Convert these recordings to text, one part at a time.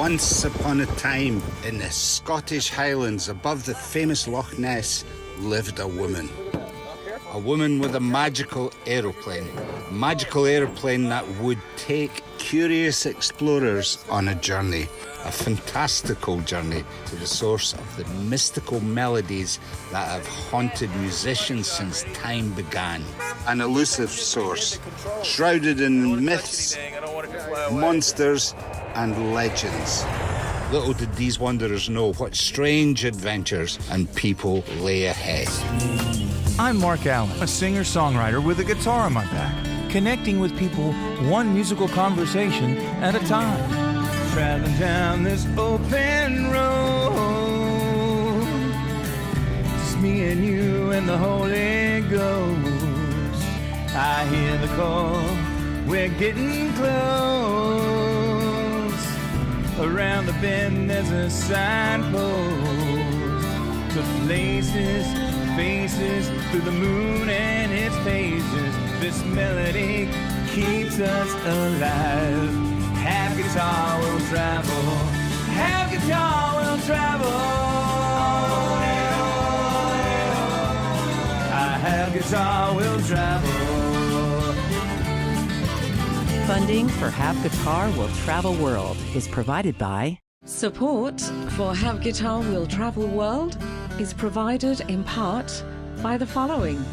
Once upon a time, in the Scottish Highlands, above the famous Loch Ness, lived a woman. A woman with a magical aeroplane. A magical aeroplane that would take curious explorers on a journey. A fantastical journey to the source of the mystical melodies that have haunted musicians since time began. An elusive source, shrouded in myths, monsters, and legends. Little did these wanderers know what strange adventures and people lay ahead. I'm Mark Allen, a singer-songwriter with a guitar on my back, connecting with people one musical conversation at a time. Traveling down this open road, just me and you and the Holy Ghost. I hear the call, we're getting close. Around the bend there's a signpost to places, faces, through the moon and its pages. This melody keeps us alive. Half guitar will travel, half guitar will travel. I have guitar will travel. Funding for Have Guitar Will Travel World is provided by... Support for Have Guitar Will Travel World is provided in part by the following.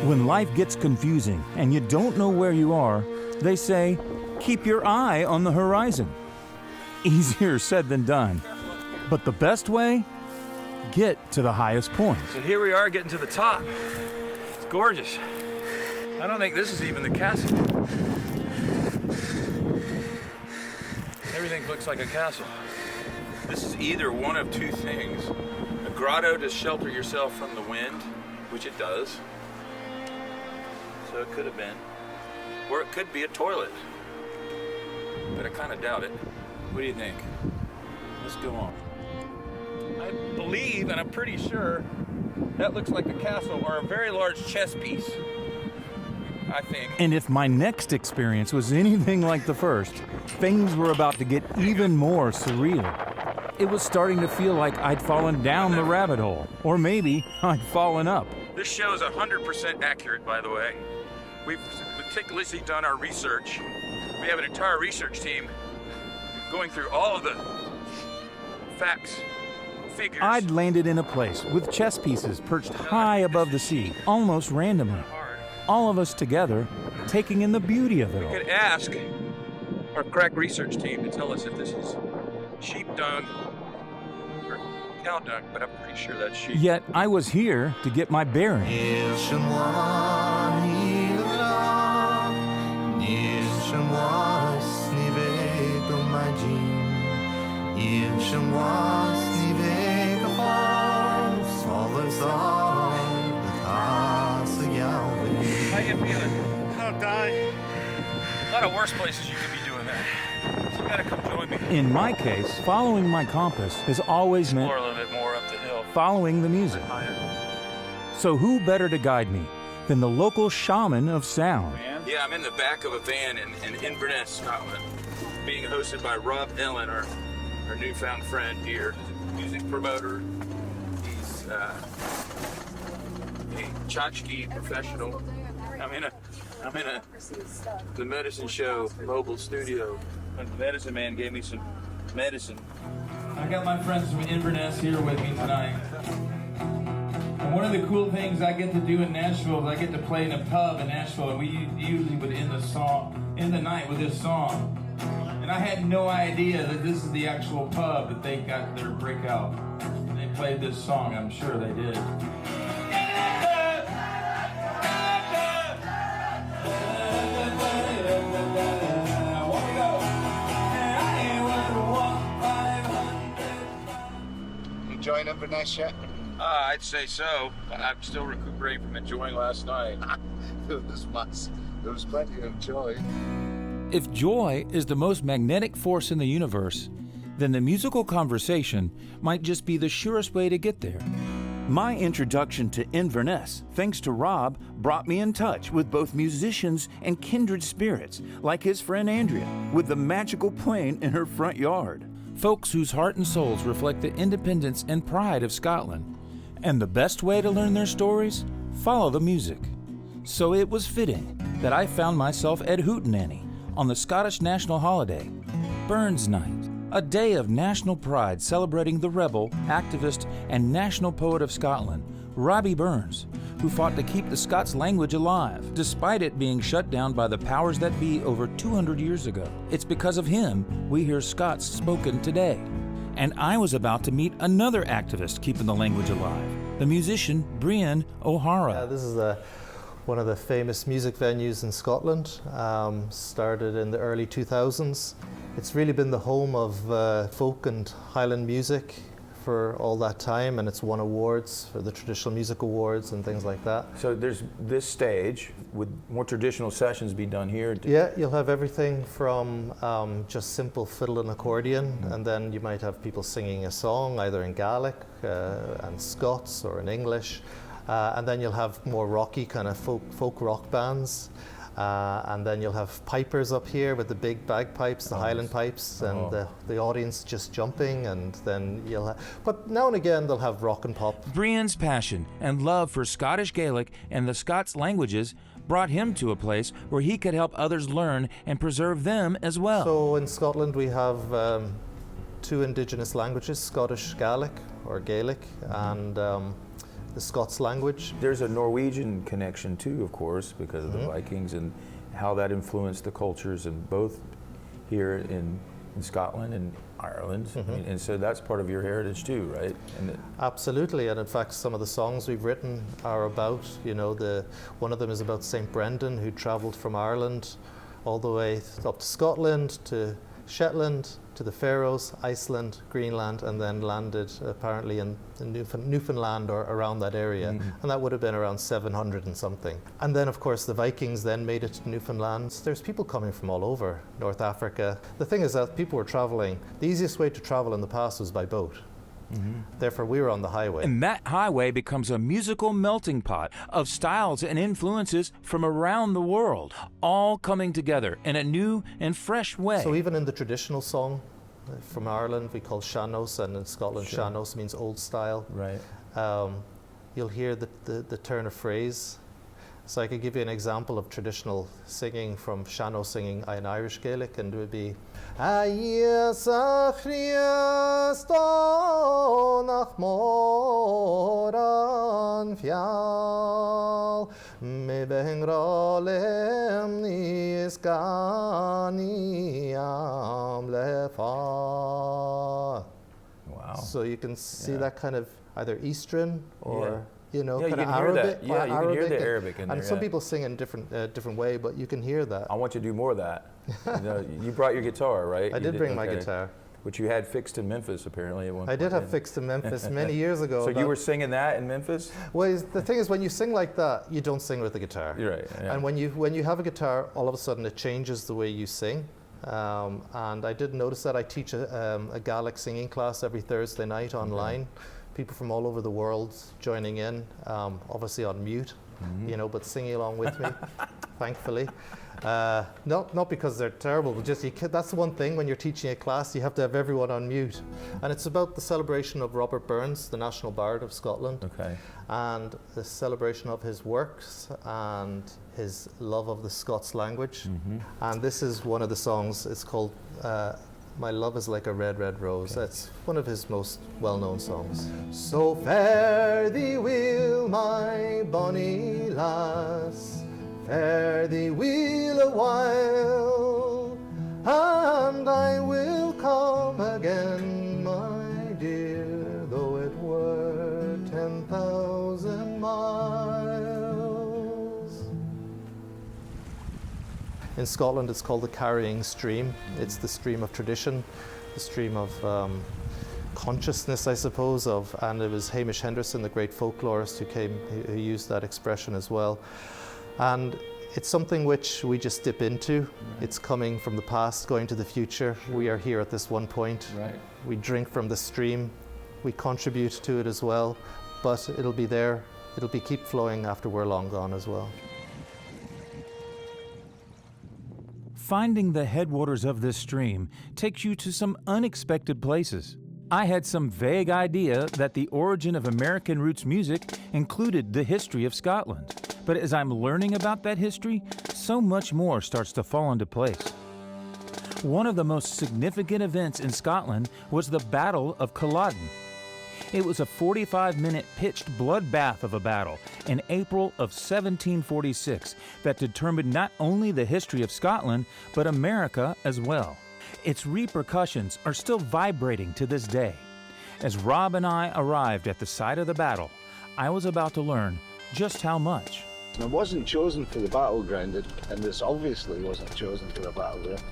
When life gets confusing and you don't know where you are, they say, keep your eye on the horizon. Easier said than done. But the best way? Get to the highest point. So here we are getting to the top. It's gorgeous. I don't think this is even the castle. Everything looks like a castle. This is either one of two things. A grotto to shelter yourself from the wind, which it does. So it could have been. Or it could be a toilet. But I kind of doubt it. What do you think? Let's go on. I believe, and I'm pretty sure, that looks like a castle or a very large chess piece. I think. And if my next experience was anything like the first, things were about to get even more surreal. It was starting to feel like I'd fallen down the rabbit hole, or maybe I'd fallen up. This show is 100% accurate, by the way. We've meticulously done our research. We have an entire research team going through all of the facts, figures. I'd landed in a place with chess pieces perched high above the sea, almost randomly. All of us together, taking in the beauty of it all. We could ask our crack research team to tell us if this is sheep dung or cow dung, but I'm pretty sure that's sheep. Yet I was here to get my bearings. How you feeling? I'll die. A lot of worse places you could be doing that. So you gotta come join me. In my case, following my compass has always meant Explore a little bit more up the hill. following the music. So who better to guide me than the local shaman of sound? Yeah, I'm in the back of a van in Inverness, Scotland, being hosted by Rob Ellen, our newfound friend here, music promoter. He's a tchotchke professional. I'm in the Medicine Show mobile studio. The medicine man gave me some medicine. I got my friends from Inverness here with me tonight. And one of the cool things I get to do in Nashville is I get to play in a pub in Nashville, and we usually would end the night with this song. And I had no idea that this is the actual pub that they got their breakout. And they played this song, I'm sure they did. Enjoying Inverness yet? I'd say so. I'm still recuperating from enjoying last night. There was plenty of joy. If joy is the most magnetic force in the universe, then the musical conversation might just be the surest way to get there. My introduction to Inverness, thanks to Rob, brought me in touch with both musicians and kindred spirits, like his friend Andrea, with the magical plane in her front yard. Folks whose heart and souls reflect the independence and pride of Scotland. And the best way to learn their stories? Follow the music. So it was fitting that I found myself at Hootenanny on the Scottish national holiday, Burns Night, a day of national pride celebrating the rebel, activist, and national poet of Scotland, Rabbie Burns, who fought to keep the Scots language alive, despite it being shut down by the powers that be over 200 years ago. It's because of him we hear Scots spoken today. And I was about to meet another activist keeping the language alive, the musician Brian O'Hara. This is one of the famous music venues in Scotland, started in the early 2000s. It's really been the home of folk and Highland music for all that time, and it's won awards for the traditional music awards and things like that. So there's this stage, would more traditional sessions be done here? Yeah, you'll have everything from just simple fiddle and accordion, and then you might have people singing a song either in Gaelic and Scots or in English, and then you'll have more rocky kind of folk rock bands. And then you'll have pipers up here with the big bagpipes, the Highland pipes, and the audience just jumping, and then you'll but now and again they'll have rock and pop. Brian's passion and love for Scottish Gaelic and the Scots languages brought him to a place where he could help others learn and preserve them as well. So in Scotland we have two indigenous languages, Scottish Gaelic or Gaelic, and the Scots language. There's a Norwegian connection too, of course, because of the Vikings and how that influenced the cultures in both here in Scotland and Ireland. I mean, and so that's part of your heritage too, right? Absolutely, and in fact some of the songs we've written are about, one of them is about St. Brendan, who travelled from Ireland all the way up to Scotland, to Shetland, to the Faroes, Iceland, Greenland, and then landed apparently in Newfoundland or around that area. And that would have been around 700 and something. And then of course the Vikings then made it to Newfoundland. There's people coming from all over North Africa. The thing is that people were traveling, the easiest way to travel in the past was by boat. Therefore we were on the highway. And that highway becomes a musical melting pot of styles and influences from around the world, all coming together in a new and fresh way. So even in the traditional song from Ireland we call sean-nós, and in Scotland sean-nós means old style. Right. You'll hear the turn of phrase. So I could give you an example of traditional singing from sean-nós singing in Irish Gaelic, and it would be Ayes a Christ nach mór an fial me bengrolem nis gani am le fa. Wow. So you can see that kind of either Eastern or kind of can Arabic. hear that. Yeah, you can hear the Arabic in there. And some people sing in different way, but you can hear that. I want you to do more of that. You brought your guitar, right? I did bring my guitar. Which you had fixed in Memphis, apparently, at one point. I did have fixed in Memphis many years ago. So you were singing that in Memphis? Well, the thing is, when you sing like that, you don't sing with the guitar. You're right. Yeah. And when you have a guitar, all of a sudden it changes the way you sing. And I did notice that. I teach a Gaelic singing class every Thursday night online. People from all over the world joining in, obviously on mute, but singing along with me, thankfully. Not because they're terrible, but just that's the one thing when you're teaching a class, you have to have everyone on mute. And it's about the celebration of Rabbie Burns, the National Bard of Scotland, and the celebration of his works and his love of the Scots language. And this is one of the songs. It's called My Love is Like a Red, Red Rose. That's one of his most well-known songs. So fare thee weel, my bonny lass, fare thee weel a while, and I will come again, my dear, though it were 10,000 miles. In Scotland, it's called the carrying stream. It's the stream of tradition, the stream of consciousness, I suppose, and it was Hamish Henderson, the great folklorist, who used that expression as well. And it's something which we just dip into. It's coming from the past, going to the future. We are here at this one point. Right. We drink from the stream. We contribute to it as well, but it'll be there. It'll keep flowing after we're long gone as well. Finding the headwaters of this stream takes you to some unexpected places. I had some vague idea that the origin of American roots music included the history of Scotland. But as I'm learning about that history, so much more starts to fall into place. One of the most significant events in Scotland was the Battle of Culloden. It was a 45-minute pitched bloodbath of a battle in April of 1746 that determined not only the history of Scotland, but America as well. Its repercussions are still vibrating to this day. As Rob and I arrived at the site of the battle, I was about to learn just how much. It wasn't chosen for the battleground, and this obviously wasn't chosen for the battleground.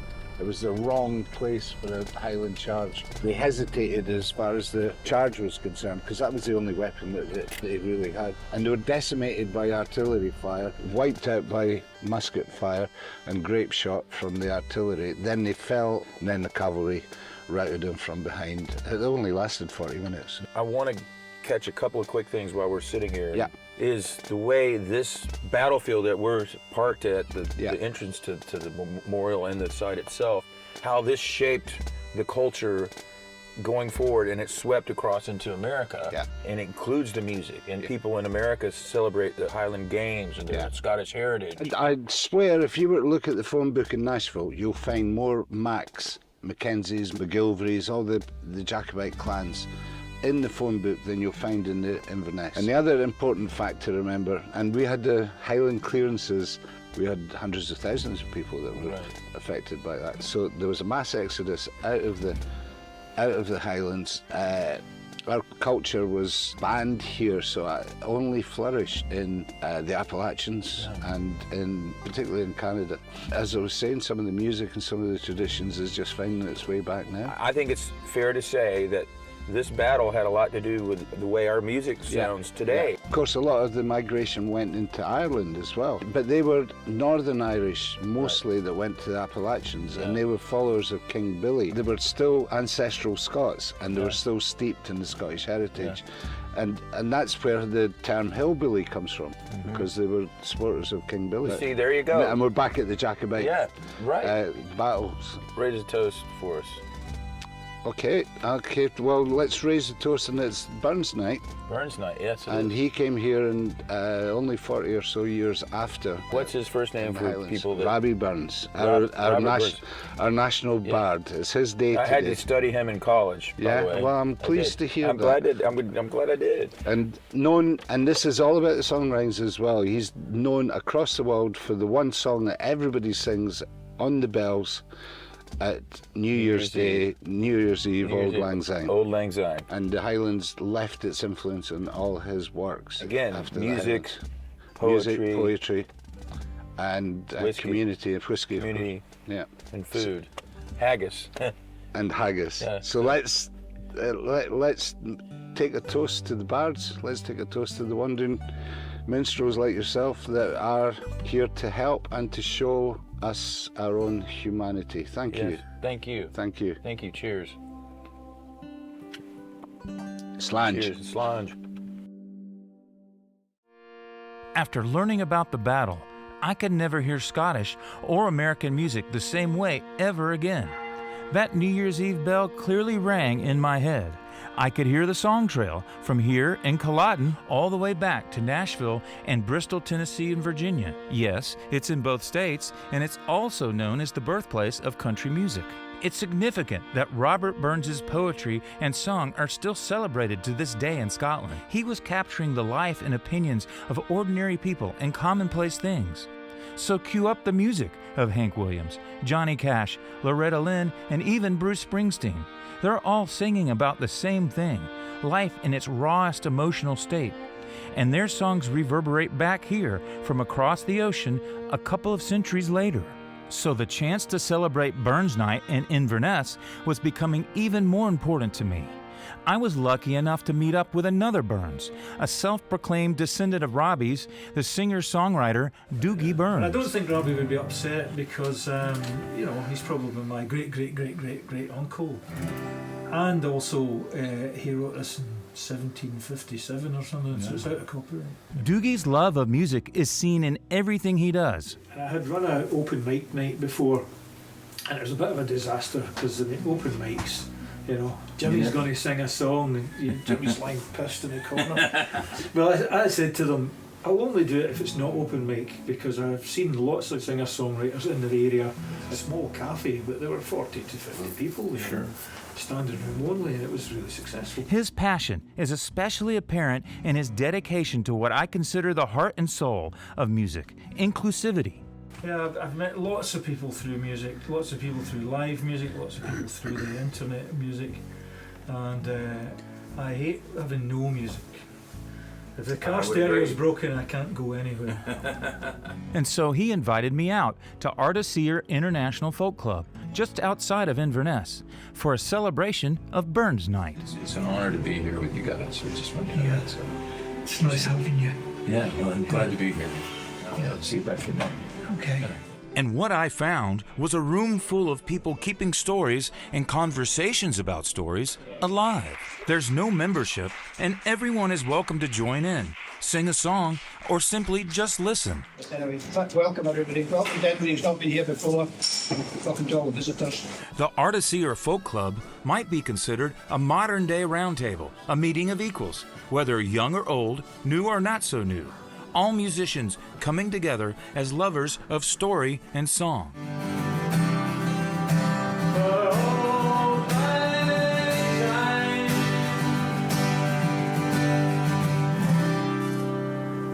It was the wrong place for a Highland charge. They hesitated as far as the charge was concerned, because that was the only weapon that they really had. And they were decimated by artillery fire, wiped out by musket fire and grape shot from the artillery. Then they fell, and then the cavalry routed them from behind. It only lasted 40 minutes. I want to catch a couple of quick things while we're sitting here. Yeah. Is the way this battlefield that we're parked at, the entrance to the memorial and the site itself, how this shaped the culture going forward, and it swept across into America. Yeah. And it includes the music, and people in America celebrate the Highland Games and the Scottish heritage. And I'd swear, if you were to look at the phone book in Nashville, you'll find more Macs, Mackenzies, McGilverys, all the Jacobite clans in the phone book than you'll find in the Inverness. And the other important fact to remember, and we had the Highland clearances, we had hundreds of thousands of people that were affected by that. So there was a mass exodus out of the Highlands. Our culture was banned here, so it only flourished in the Appalachians and particularly in Canada. As I was saying, some of the music and some of the traditions is just finding its way back now. I think it's fair to say that this battle had a lot to do with the way our music sounds today. Of course, a lot of the migration went into Ireland as well, but they were Northern Irish mostly that went to the Appalachians, and they were followers of King Billy. They were still ancestral Scots, and they were still steeped in the Scottish heritage. And that's where the term hillbilly comes from, because they were supporters of King Billy. See, there you go. And we're back at the Jacobite battles. Raise a toast for us. Okay, well, let's raise a toast, and it's Burns night. Burns night, yes. And he came here in only 40 or so years after. What's his first name for Highlands. people that... Rabbie Burns, Burns. Our national bard. It's his day today. I had to study him in college, by the way. Well, I'm pleased to hear that. I'm glad I did. And known, and this is all about the songlines as well, he's known across the world for the one song that everybody sings on the bells at New Year's Day, New Year's Eve, Auld Lang Syne. Auld Lang Syne. And the Highlands left its influence on all his works. Again, after music, poetry, and community of whiskey. Community, and food. Haggis. And haggis. Yeah. So let's take a toast to the bards. Let's take a toast to the wandering minstrels like yourself that are here to help and to show us our own humanity. Thank you. Thank you. Thank you. Thank you. Cheers. Slange. Cheers. Slange. After learning about the battle, I could never hear Scottish or American music the same way ever again. That New Year's Eve bell clearly rang in my head. I could hear the song trail from here in Culloden all the way back to Nashville and Bristol, Tennessee and Virginia. Yes, it's in both states, and it's also known as the birthplace of country music. It's significant that Robert Burns' poetry and song are still celebrated to this day in Scotland. He was capturing the life and opinions of ordinary people and commonplace things. So cue up the music of Hank Williams, Johnny Cash, Loretta Lynn, and even Bruce Springsteen. They're all singing about the same thing, life in its rawest emotional state. And their songs reverberate back here from across the ocean a couple of centuries later. So the chance to celebrate Burns Night in Inverness was becoming even more important to me. I was lucky enough to meet up with another Burns, a self-proclaimed descendant of Robbie's, the singer-songwriter Rabbie Burns. I don't think Rabbie would be upset because, he's probably my great uncle. And also, he wrote this in 1757 or something, so it's out of copyright. Doogie's love of music is seen in everything he does. I had run an open mic night before, and it was a bit of a disaster because in the open mics, Jimmy's going to sing a song and Jimmy's lying pissed in the corner. Well, I said to them, I'll only do it if it's not open mic, because I've seen lots of singer-songwriters in the area. A small cafe, but there were 40 to 50 people there. Sure. Standing room only, and it was really successful. His passion is especially apparent in his dedication to what I consider the heart and soul of music, inclusivity. Yeah, I've met lots of people through music, lots of people through live music, lots of people through the internet music, and I hate having no music. If the car stereo's broken, I can't go anywhere. And so he invited me out to Arteseer International Folk Club, just outside of Inverness, for a celebration of Burns Night. It's an honor to be here with you guys. We just want you to know that. So. It's nice having you. Yeah, well, I'm glad to be here. I'll see you back in there. Okay. And what I found was a room full of people keeping stories and conversations about stories alive. There's no membership, and everyone is welcome to join in, sing a song, or simply just listen. Anyway, welcome everybody. Welcome to everybody who's not been here before. Welcome to all the visitors. The Arteseer Folk Club might be considered a modern-day roundtable, a meeting of equals, whether young or old, new or not so new. All musicians coming together as lovers of story and song.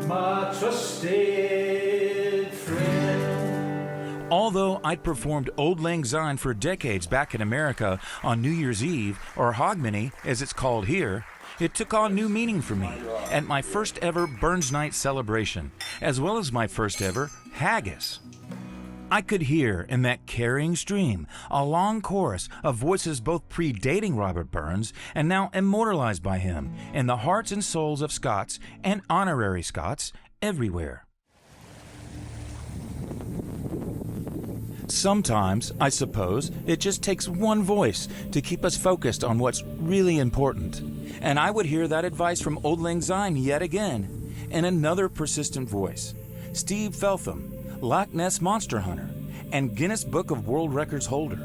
My trusted friend. Although I'd performed Auld Lang Syne for decades back in America on New Year's Eve, or Hogmanay as it's called here, it took on new meaning for me at my first ever Burns Night celebration, as well as my first ever haggis. I could hear in that carrying stream a long chorus of voices both predating Robert Burns and now immortalized by him in the hearts and souls of Scots and honorary Scots everywhere. Sometimes, I suppose, it just takes one voice to keep us focused on what's really important. And I would hear that advice from Auld Lang Syne yet again, in another persistent voice. Steve Feltham, Loch Ness monster hunter, and Guinness Book of World Records holder.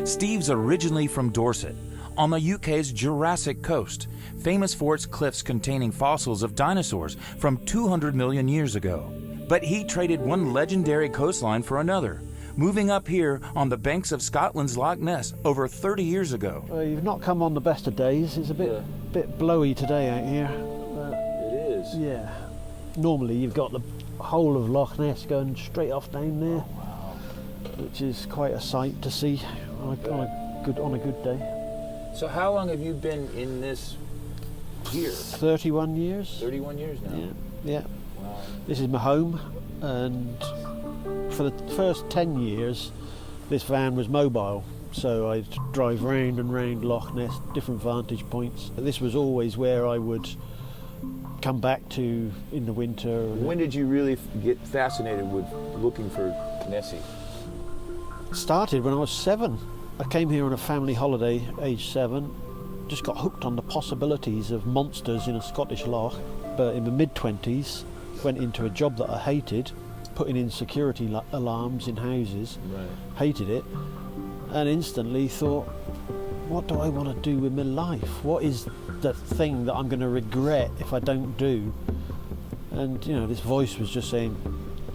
Steve's originally from Dorset, on the UK's Jurassic coast, famous for its cliffs containing fossils of dinosaurs from 200 million years ago. But he traded one legendary coastline for another, moving up here on the banks of Scotland's Loch Ness over 30 years ago. You've not come on the best of days. It's a bit blowy today out here. It is. Yeah. Normally you've got the whole of Loch Ness going straight off down there, which is quite a sight to see on a good day. So how long have you been in this here? 31 years. 31 years now? Yeah. Wow. This is my home, and for the first 10 years this van was mobile, so I'd drive round and round Loch Ness, different vantage points. This was always where I would come back to in the winter. When did you really get fascinated with looking for Nessie? It started when I was 7. I came here on a family holiday, age 7. Just got hooked on the possibilities of monsters in a Scottish loch. But in the mid-20s, went into a job that I hated, putting in security alarms in houses. Right. Hated it, and instantly thought, what do I want to do with my life? What is the thing that I'm going to regret if I don't do? And, you know, this voice was just saying,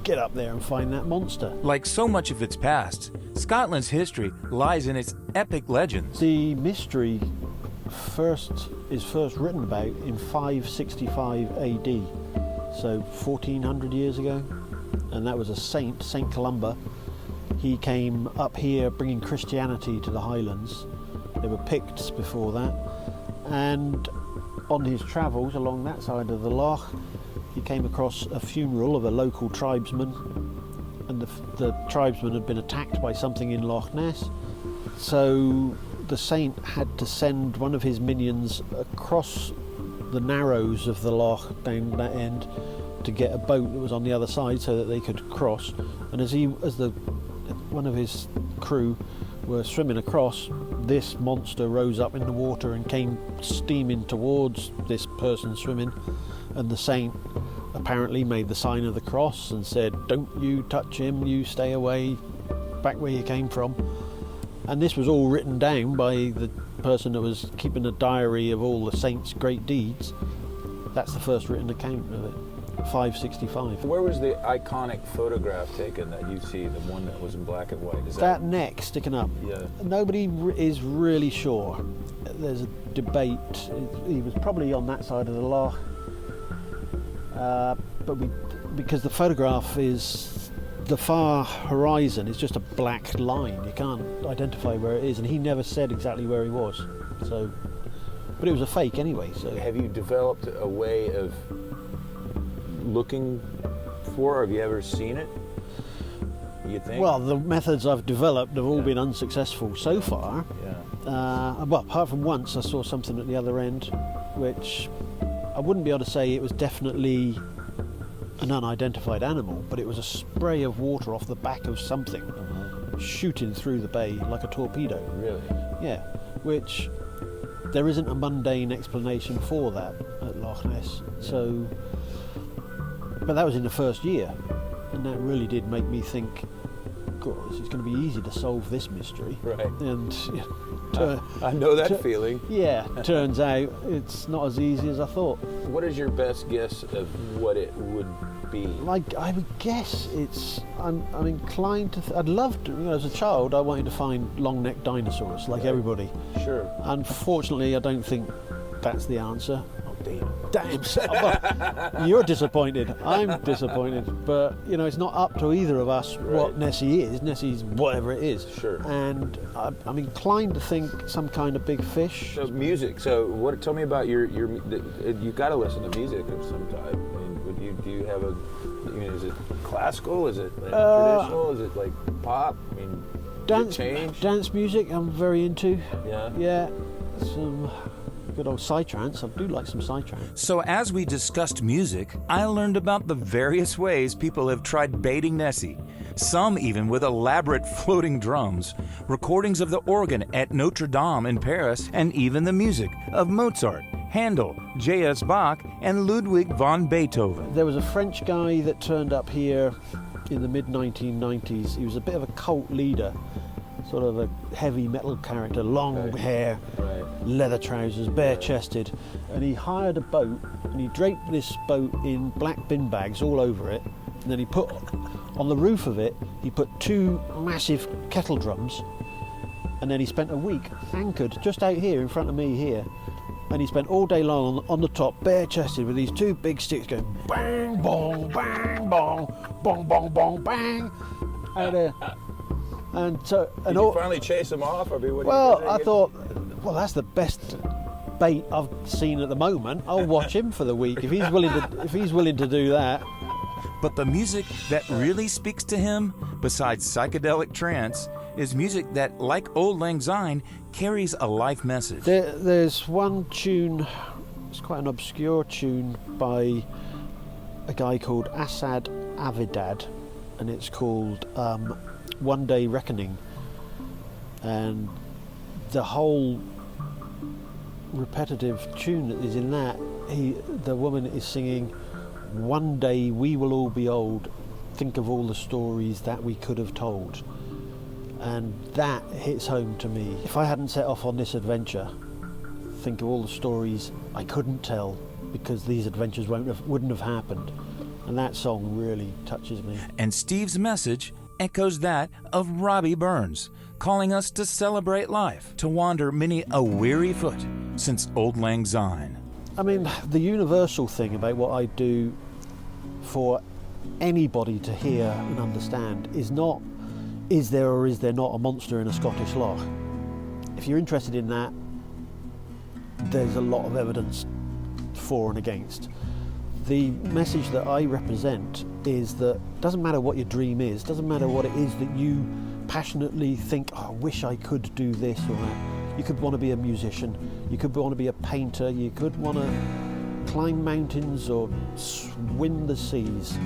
get up there and find that monster. Like so much of its past, Scotland's history lies in its epic legends. The mystery is first written about in 565 AD, so 1400 years ago, and that was a saint, Saint Columba. He came up here bringing Christianity to the Highlands. There were Picts before that, and on his travels along that side of the loch, he came across a funeral of a local tribesman, and the tribesman had been attacked by something in Loch Ness. So the saint had to send one of his minions across the narrows of the loch down that end to get a boat that was on the other side so that they could cross. And as one of his crew were swimming across, this monster rose up in the water and came steaming towards this person swimming, and the saint apparently made the sign of the cross and said, "Don't you touch him, you stay away, back where you came from." And this was all written down by the person that was keeping a diary of all the saints' great deeds. That's the first written account of it, 565. Where was the iconic photograph taken that you see, the one that was in black and white? Is that neck sticking up? Yeah. Nobody is really sure. There's a debate. He was probably on that side of the loch, because the photograph is the far horizon is just a black line. You can't identify where it is, and he never said exactly where he was. So, but it was a fake anyway. So, have you developed a way of looking for? Have you ever seen it? You think? Well, the methods I've developed have all been unsuccessful so far. Yeah. Well, apart from once, I saw something at the other end, which I wouldn't be able to say it was definitely an unidentified animal, but it was a spray of water off the back of something shooting through the bay like a torpedo. Really? Yeah, which there isn't a mundane explanation for that at Loch Ness. Yeah. So, but that was in the first year, and that really did make me think, God, it's going to be easy to solve this mystery. Right. And I know that feeling. Yeah, turns out it's not as easy as I thought. What is your best guess of what it would be? Like, I would guess I'm inclined to, I'd love to, as a child, I wanted to find long-necked dinosaurs, like everybody. Sure. Unfortunately, I don't think that's the answer. Oh, damn. Well, you're disappointed, I'm disappointed, but, it's not up to either of us what Nessie is. Nessie's whatever it is. Sure. And I'm inclined to think some kind of big fish. So music. So tell me about your you've got to listen to music of some type. I mean, do you have is it classical? Is it traditional? Is it like pop? I mean, dance music I'm very into. Yeah. Yeah. Some good old psytrance. I do like some psytrance. So as we discussed music, I learned about the various ways people have tried baiting Nessie. Some even with elaborate floating drums, recordings of the organ at Notre Dame in Paris, and even the music of Mozart, Handel, J.S. Bach, and Ludwig van Beethoven. There was a French guy that turned up here in the mid-1990s. He was a bit of a cult leader, sort of a heavy metal character, long hair, leather trousers, bare-chested, and he hired a boat, and he draped this boat in black bin bags all over it, and then he put on the roof of it, he put 2 massive kettle drums, and then he spent a week anchored just out here in front of me here, and he spent all day long on the top, bare-chested, with these 2 big sticks going bang, bong, bang, bong, bong, bong, bong, bang, and so, did you finally chase him off? I mean, I thought, well, that's the best bait I've seen at the moment. I'll watch him for the week if he's willing to do that. But the music that really speaks to him, besides psychedelic trance, is music that, like Auld Lang Syne, carries a life message. There's one tune, it's quite an obscure tune by a guy called Asad Avidad, and it's called One Day Reckoning, and the whole repetitive tune that is in that, the woman is singing, "One day we will all be old, think of all the stories that we could have told." And that hits home to me. If I hadn't set off on this adventure, think of all the stories I couldn't tell because these adventures wouldn't have happened. And that song really touches me. And Steve's message echoes that of Rabbie Burns, calling us to celebrate life, to wander many a weary foot since Auld Lang Syne. I mean, the universal thing about what I do for anybody to hear and understand is not, is there or is there not a monster in a Scottish loch? If you're interested in that, there's a lot of evidence for and against. The message that I represent is that it doesn't matter what your dream is, doesn't matter what it is that you passionately think, oh, I wish I could do this or that. You could want to be a musician, you could want to be a painter, you could want to climb mountains or swim the seas.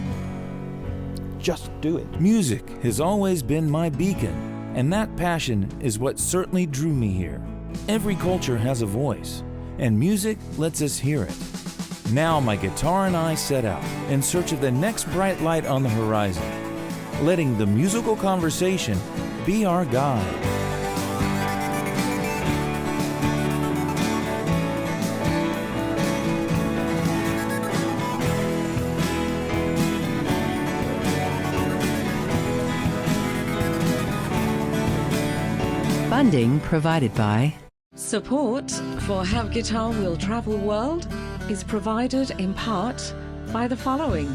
Just do it. Music has always been my beacon, and that passion is what certainly drew me here. Every culture has a voice, and music lets us hear it. Now my guitar and I set out in search of the next bright light on the horizon, letting the musical conversation be our guide. Funding provided by Support for Have Guitar Will Travel World is provided in part by the following.